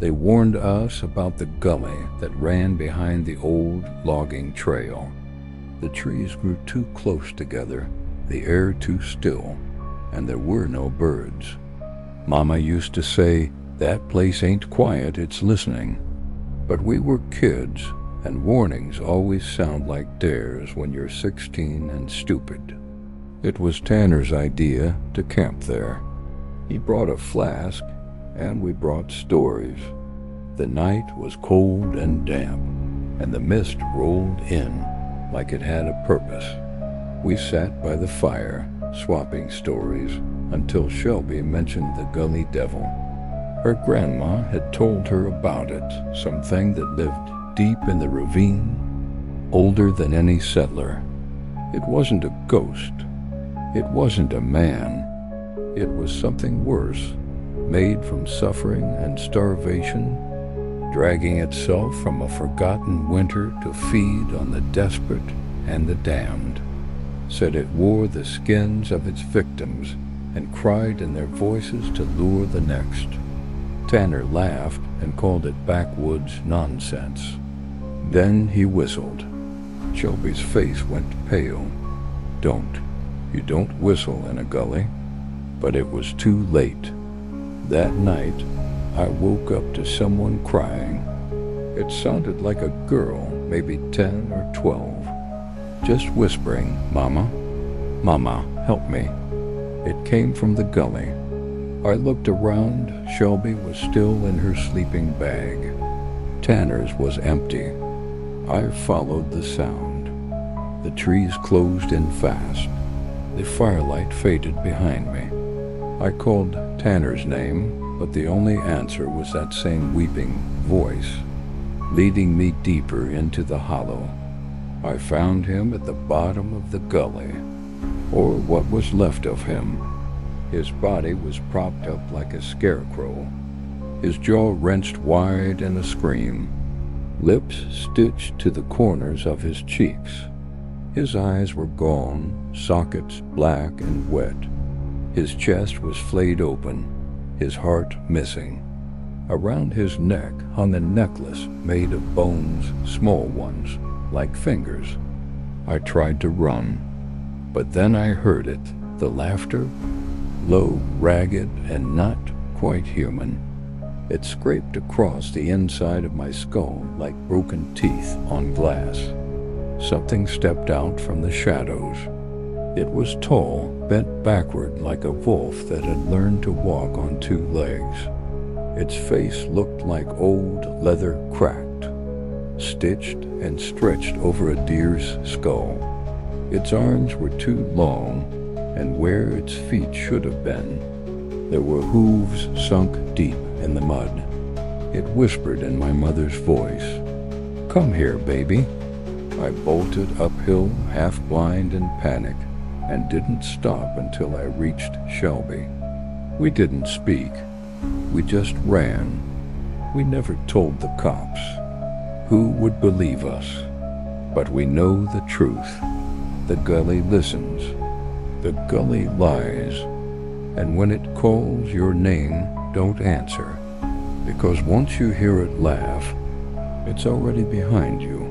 They warned us about the gully that ran behind the old logging trail. The trees grew too close together, the air too still, and there were no birds. Mama used to say, "That place ain't quiet, it's listening." But we were kids, and warnings always sound like dares when you're 16 and stupid. It was Tanner's idea to camp there. He brought a flask, and we brought stories. The night was cold and damp, and the mist rolled in like it had a purpose. We sat by the fire, swapping stories, until Shelby mentioned the Gully Devil. Her grandma had told her about it, something that lived deep in the ravine, older than any settler. It wasn't a ghost. It wasn't a man. It was something worse, made from suffering and starvation, dragging itself from a forgotten winter to feed on the desperate and the damned. Said it wore the skins of its victims and cried in their voices to lure the next. Tanner laughed and called it backwoods nonsense. Then he whistled. Shelby's face went pale. You don't whistle in a gully. But it was too late. That night, I woke up to someone crying. It sounded like a girl, maybe 10 or 12, just whispering, "Mama, Mama, help me." It came from the gully. I looked around. Shelby was still in her sleeping bag. Tanner's was empty. I followed the sound. The trees closed in fast. The firelight faded behind me. I called Tanner's name, but the only answer was that same weeping voice, leading me deeper into the hollow. I found him at the bottom of the gully, or what was left of him. His body was propped up like a scarecrow, his jaw wrenched wide in a scream, lips stitched to the corners of his cheeks. His eyes were gone, sockets black and wet. His chest was flayed open, his heart missing. Around his neck hung a necklace made of bones, small ones, like fingers. I tried to run, but then I heard it, the laughter, low, ragged, and not quite human. It scraped across the inside of my skull like broken teeth on glass. Something stepped out from the shadows. It was tall, bent backward like a wolf that had learned to walk on two legs. Its face looked like old leather cracked, stitched and stretched over a deer's skull. Its arms were too long, and where its feet should have been, there were hooves sunk deep in the mud. It whispered in my mother's voice, "Come here, baby." I bolted uphill, half blind in panic, and didn't stop until I reached Shelby. We didn't speak. We just ran. We never told the cops. Who would believe us? But we know the truth. The gully listens. The gully lies. And when it calls your name, don't answer. Because once you hear it laugh, it's already behind you.